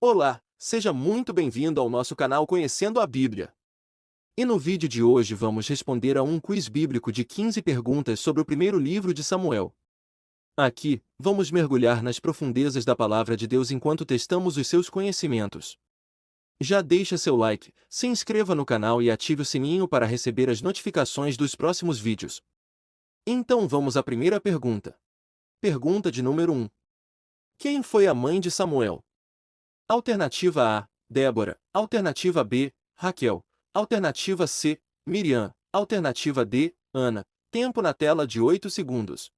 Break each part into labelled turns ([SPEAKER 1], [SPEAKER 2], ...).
[SPEAKER 1] Olá, seja muito bem-vindo ao nosso canal Conhecendo a Bíblia. E no vídeo de hoje vamos responder a um quiz bíblico de 15 perguntas sobre o primeiro livro de Samuel. Aqui, vamos mergulhar nas profundezas da palavra de Deus enquanto testamos os seus conhecimentos. Já deixa seu like, se inscreva no canal e ative o sininho para receber as notificações dos próximos vídeos. Então vamos à primeira pergunta. Pergunta de número 1. Quem foi a mãe de Samuel? Alternativa A, Débora. Alternativa B, Raquel. Alternativa C, Miriam. Alternativa D, Ana. Tempo na tela de 8 segundos.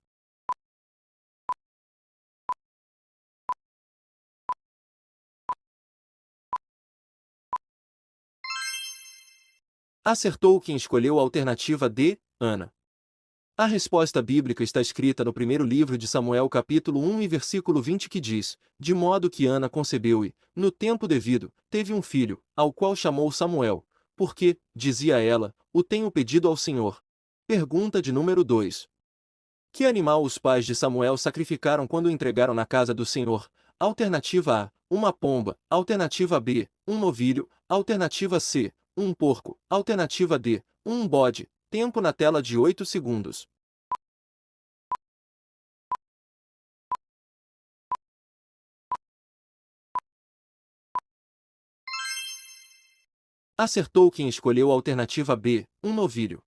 [SPEAKER 1] Acertou quem escolheu a alternativa D, Ana. A resposta bíblica está escrita no primeiro livro de Samuel, capítulo 1 e versículo 20, que diz: De modo que Ana concebeu e, no tempo devido, teve um filho, ao qual chamou Samuel, porque, dizia ela, o tenho pedido ao Senhor. Pergunta de número 2. Que animal os pais de Samuel sacrificaram quando o entregaram na casa do Senhor? Alternativa A, uma pomba. Alternativa B, um novilho. Alternativa C, um porco. Alternativa D, um bode. Tempo na tela de 8 segundos. Acertou quem escolheu a alternativa B, um novilho.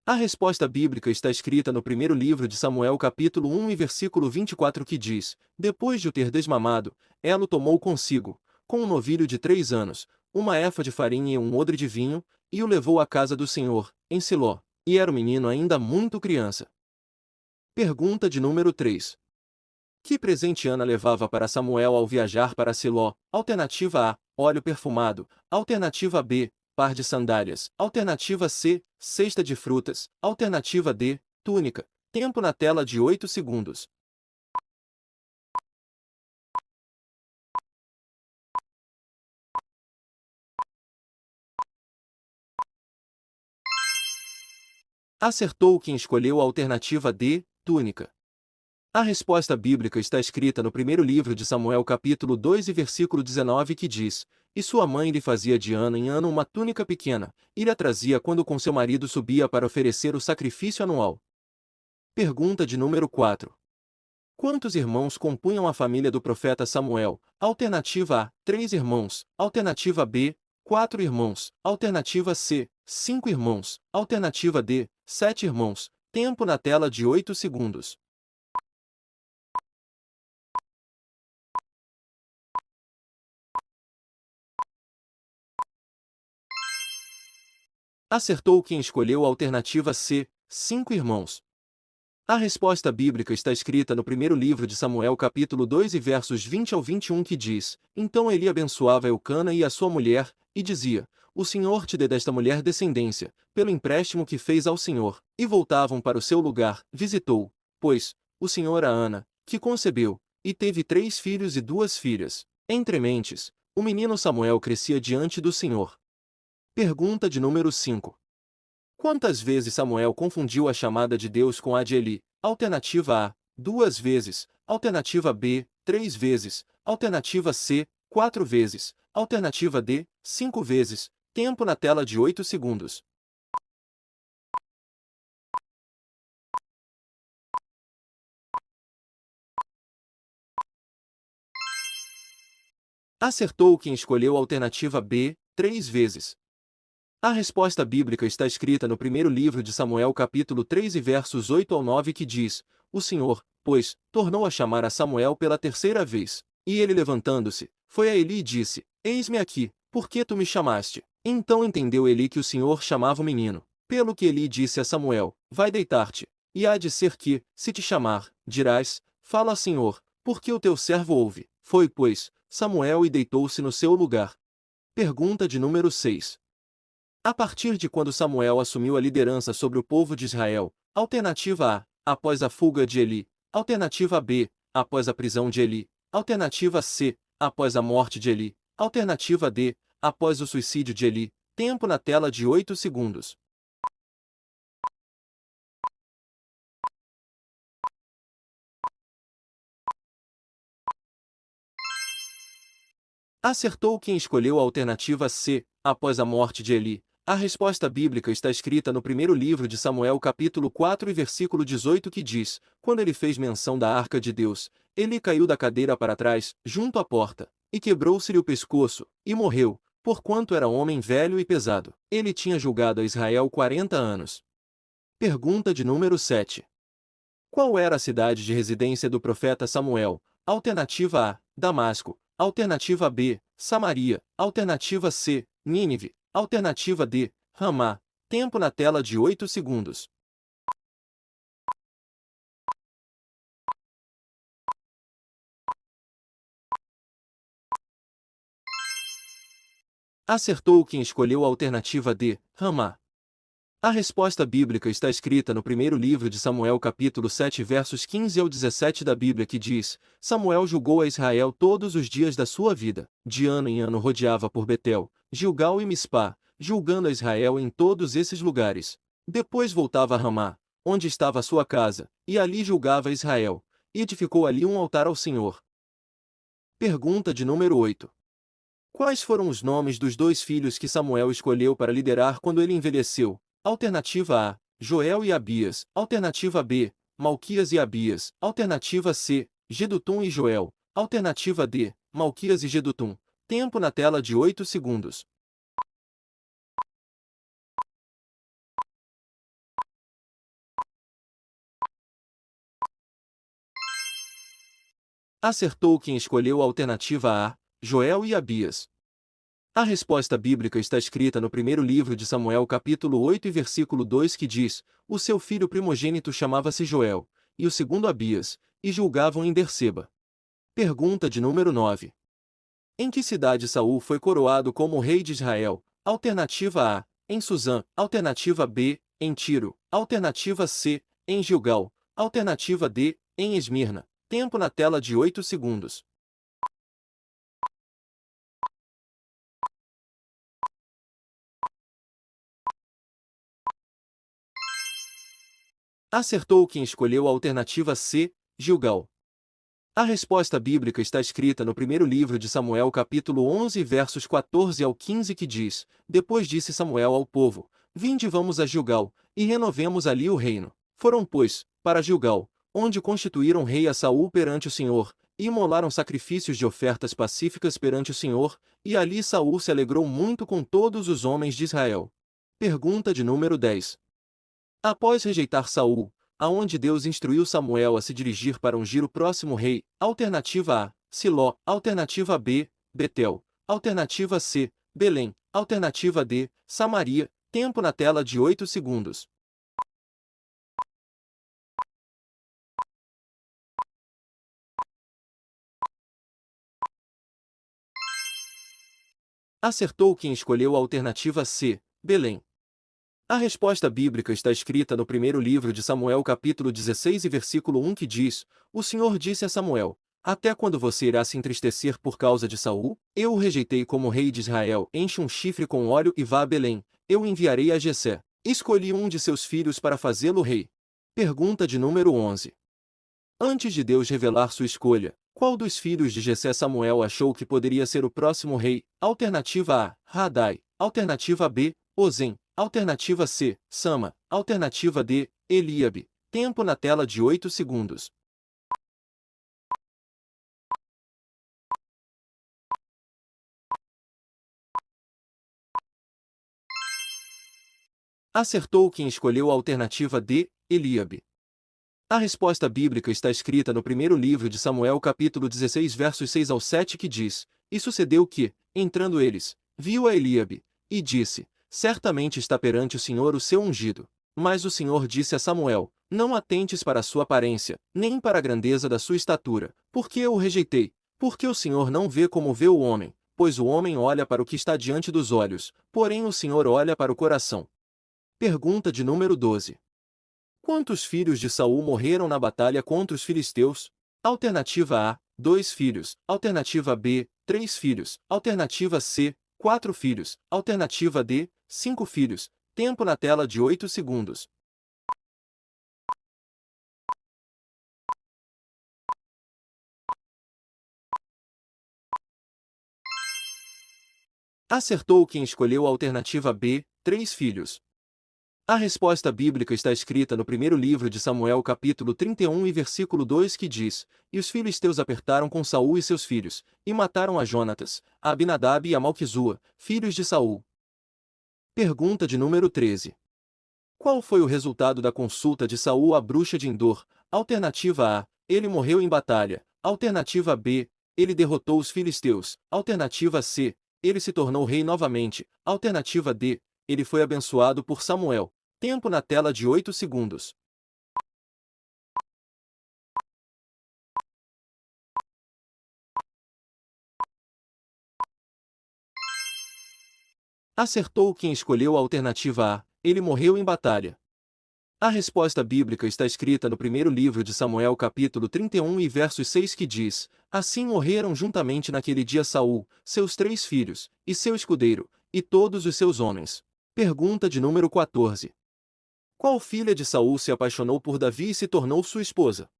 [SPEAKER 1] A resposta bíblica está escrita no primeiro livro de Samuel, capítulo 1 e versículo 24, que diz: Depois de o ter desmamado, ela o tomou consigo, com um novilho de 3 anos, uma efa de farinha e um odre de vinho, e o levou à casa do Senhor, em Siló, e era o menino ainda muito criança. Pergunta de número 3. Que presente Ana levava para Samuel ao viajar para Siló? Alternativa A, óleo perfumado. Alternativa B, par de sandálias. Alternativa C, cesta de frutas. Alternativa D, túnica. Tempo na tela de 8 segundos. Acertou quem escolheu a alternativa D, túnica. A resposta bíblica está escrita no primeiro livro de Samuel, capítulo 2 e versículo 19, que diz: E sua mãe lhe fazia de ano em ano uma túnica pequena, e lhe a trazia quando com seu marido subia para oferecer o sacrifício anual. Pergunta de número 4. Quantos irmãos compunham a família do profeta Samuel? Alternativa A, 3 irmãos. Alternativa B, 4 irmãos. Alternativa C, 5 irmãos. Alternativa D, 7 irmãos. Tempo na tela de 8 segundos. Acertou quem escolheu a alternativa C, 5 irmãos. A resposta bíblica está escrita no primeiro livro de Samuel, capítulo 2 e versos 20 ao 21, que diz: Então Eli abençoava Eucana e a sua mulher, e dizia: O Senhor te dê desta mulher descendência, pelo empréstimo que fez ao Senhor. E voltavam para o seu lugar, visitou, pois, o Senhor a Ana, que concebeu, e teve 3 filhos e 2 filhas. Entre mentes, o menino Samuel crescia diante do Senhor. Pergunta de número 5. Quantas vezes Samuel confundiu a chamada de Deus com a de Eli? Alternativa A, 2 vezes. Alternativa B, 3 vezes. Alternativa C, 4 vezes. Alternativa D, 5 vezes. Tempo na tela de 8 segundos. Acertou quem escolheu a alternativa B, 3 vezes. A resposta bíblica está escrita no primeiro livro de Samuel, capítulo 3 e versos 8 ao 9, que diz: O Senhor, pois, tornou a chamar a Samuel pela terceira vez. E ele, levantando-se, foi a Eli e disse: Eis-me aqui, por que tu me chamaste? Então entendeu Eli que o Senhor chamava o menino. Pelo que Eli disse a Samuel: Vai deitar-te. E há de ser que, se te chamar, dirás: Fala, Senhor, porque o teu servo ouve. Foi, pois, Samuel e deitou-se no seu lugar. Pergunta de número 6. A partir de quando Samuel assumiu a liderança sobre o povo de Israel? Alternativa A, após a fuga de Eli. Alternativa B, após a prisão de Eli. Alternativa C, após a morte de Eli. Alternativa D, após o suicídio de Eli. Tempo na tela de 8 segundos. Acertou quem escolheu a alternativa C, após a morte de Eli. A resposta bíblica está escrita no primeiro livro de Samuel, capítulo 4 e versículo 18, que diz: Quando ele fez menção da arca de Deus, Eli caiu da cadeira para trás, junto à porta, e quebrou-se-lhe o pescoço, e morreu, porquanto era homem velho e pesado. Ele tinha julgado a Israel 40 anos. Pergunta de número 7. Qual era a cidade de residência do profeta Samuel? Alternativa A, Damasco. Alternativa B, Samaria. Alternativa C, Nínive. Alternativa D, Ramá. Tempo na tela de 8 segundos. Acertou quem escolheu a alternativa D, Ramá. A resposta bíblica está escrita no primeiro livro de Samuel, capítulo 7, versos 15 ao 17 da Bíblia, que diz: Samuel julgou a Israel todos os dias da sua vida. De ano em ano rodeava por Betel, Gilgal e Mispá, julgando a Israel em todos esses lugares. Depois voltava a Ramá, onde estava a sua casa, e ali julgava Israel, e edificou ali um altar ao Senhor. Pergunta de número 8. Quais foram os nomes dos dois filhos que Samuel escolheu para liderar quando ele envelheceu? Alternativa A, Joel e Abias. Alternativa B, Malquias e Abias. Alternativa C, Gedutum e Joel. Alternativa D, Malquias e Gedutum. Tempo na tela de 8 segundos. Acertou quem escolheu a alternativa A, Joel e Abias. A resposta bíblica está escrita no primeiro livro de Samuel, capítulo 8 e versículo 2, que diz: O seu filho primogênito chamava-se Joel, e o segundo Abias, e julgavam em Berseba. Pergunta de número 9. Em que cidade Saul foi coroado como rei de Israel? Alternativa A, em Suzã. Alternativa B, em Tiro. Alternativa C, em Gilgal. Alternativa D, em Esmirna. Tempo na tela de 8 segundos. Acertou quem escolheu a alternativa C, Gilgal. A resposta bíblica está escrita no primeiro livro de Samuel, capítulo 11, versos 14 ao 15, que diz: Depois disse Samuel ao povo: Vinde, vamos a Gilgal, e renovemos ali o reino. Foram, pois, para Gilgal, onde constituíram rei a Saul perante o Senhor, e imolaram sacrifícios de ofertas pacíficas perante o Senhor, e ali Saul se alegrou muito com todos os homens de Israel. Pergunta de número 10. Após rejeitar Saul, aonde Deus instruiu Samuel a se dirigir para ungir o próximo rei? Alternativa A, Siló. Alternativa B, Betel. Alternativa C, Belém. Alternativa D, Samaria. Tempo na tela de 8 segundos. Acertou quem escolheu a alternativa C, Belém. A resposta bíblica está escrita no primeiro livro de Samuel, capítulo 16 e versículo 1, que diz: O Senhor disse a Samuel: Até quando você irá se entristecer por causa de Saul? Eu o rejeitei como rei de Israel. Enche um chifre com óleo e vá a Belém. Eu enviarei a Jessé. Escolhi um de seus filhos para fazê-lo rei. Pergunta de número 11. Antes de Deus revelar sua escolha, qual dos filhos de Jessé Samuel achou que poderia ser o próximo rei? Alternativa A, Radai. Alternativa B, Ozem. Alternativa C, Sama. Alternativa D, Eliabe. Tempo na tela de 8 segundos. Acertou quem escolheu a alternativa D, Eliabe. A resposta bíblica está escrita no primeiro livro de Samuel, capítulo 16, versos 6 ao 7, que diz: E sucedeu que, entrando eles, viu a Eliabe, e disse: Certamente está perante o Senhor o seu ungido. Mas o Senhor disse a Samuel: Não atentes para a sua aparência, nem para a grandeza da sua estatura, porque eu o rejeitei. Porque o Senhor não vê como vê o homem, pois o homem olha para o que está diante dos olhos, porém o Senhor olha para o coração. Pergunta de número 12. Quantos filhos de Saul morreram na batalha contra os filisteus? Alternativa A, 2 filhos. Alternativa B, 3 filhos. Alternativa C, 4 filhos. Alternativa D, 5 filhos. Tempo na tela de 8 segundos. Acertou quem escolheu a alternativa B, 3 filhos. A resposta bíblica está escrita no primeiro livro de Samuel, capítulo 31 e versículo 2, que diz: E os filisteus apertaram com Saul e seus filhos, e mataram a Jonatas, a Abinadab e a Malquizua, filhos de Saul. Pergunta de número 13. Qual foi o resultado da consulta de Saul à bruxa de Endor? Alternativa A: ele morreu em batalha. Alternativa B: ele derrotou os filisteus. Alternativa C: ele se tornou rei novamente. Alternativa D: ele foi abençoado por Samuel. Tempo na tela de 8 segundos. Acertou quem escolheu a alternativa A: ele morreu em batalha. A resposta bíblica está escrita no primeiro livro de Samuel, capítulo 31 e versos 6, que diz: Assim morreram juntamente naquele dia Saul, seus 3 filhos, e seu escudeiro, e todos os seus homens. Pergunta de número 14. Qual filha de Saul se apaixonou por Davi e se tornou sua esposa?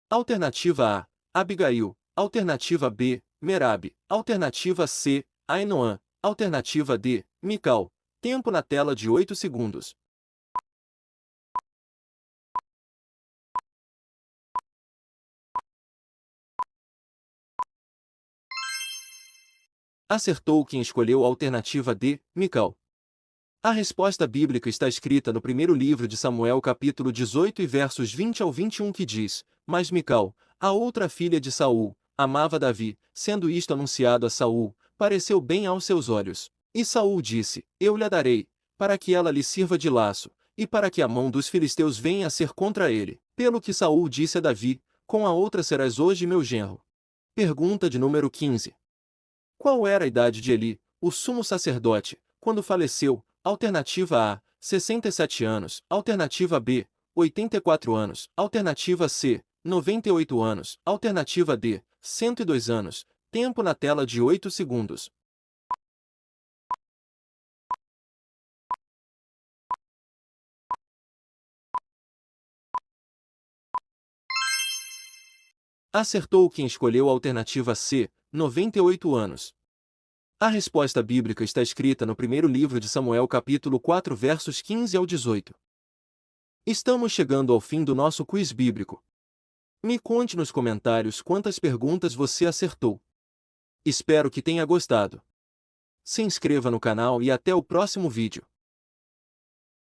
[SPEAKER 1] Alternativa A: Abigail. Alternativa B: Merabe. Alternativa C: Ainoã. Alternativa D: Mical. Tempo na tela de 8 segundos. Acertou quem escolheu a alternativa D, Mical. A resposta bíblica está escrita no primeiro livro de Samuel, capítulo 18 e versos 20 ao 21, que diz: Mas Mical, a outra filha de Saul, amava Davi, sendo isto anunciado a Saul, pareceu bem aos seus olhos. E Saul disse: Eu lhe darei, para que ela lhe sirva de laço, e para que a mão dos filisteus venha a ser contra ele. Pelo que Saul disse a Davi: Com a outra serás hoje meu genro. Pergunta de número 15. Qual era a idade de Eli, o sumo sacerdote, quando faleceu? Alternativa A: 67 anos. Alternativa B: 84 anos. Alternativa C: 98 anos. Alternativa D: 102 anos. Tempo na tela de 8 segundos. Acertou quem escolheu a alternativa C, 98 anos. A resposta bíblica está escrita no primeiro livro de Samuel, capítulo 4, versos 15 ao 18. Estamos chegando ao fim do nosso quiz bíblico. Me conte nos comentários quantas perguntas você acertou. Espero que tenha gostado. Se inscreva no canal e até o próximo vídeo.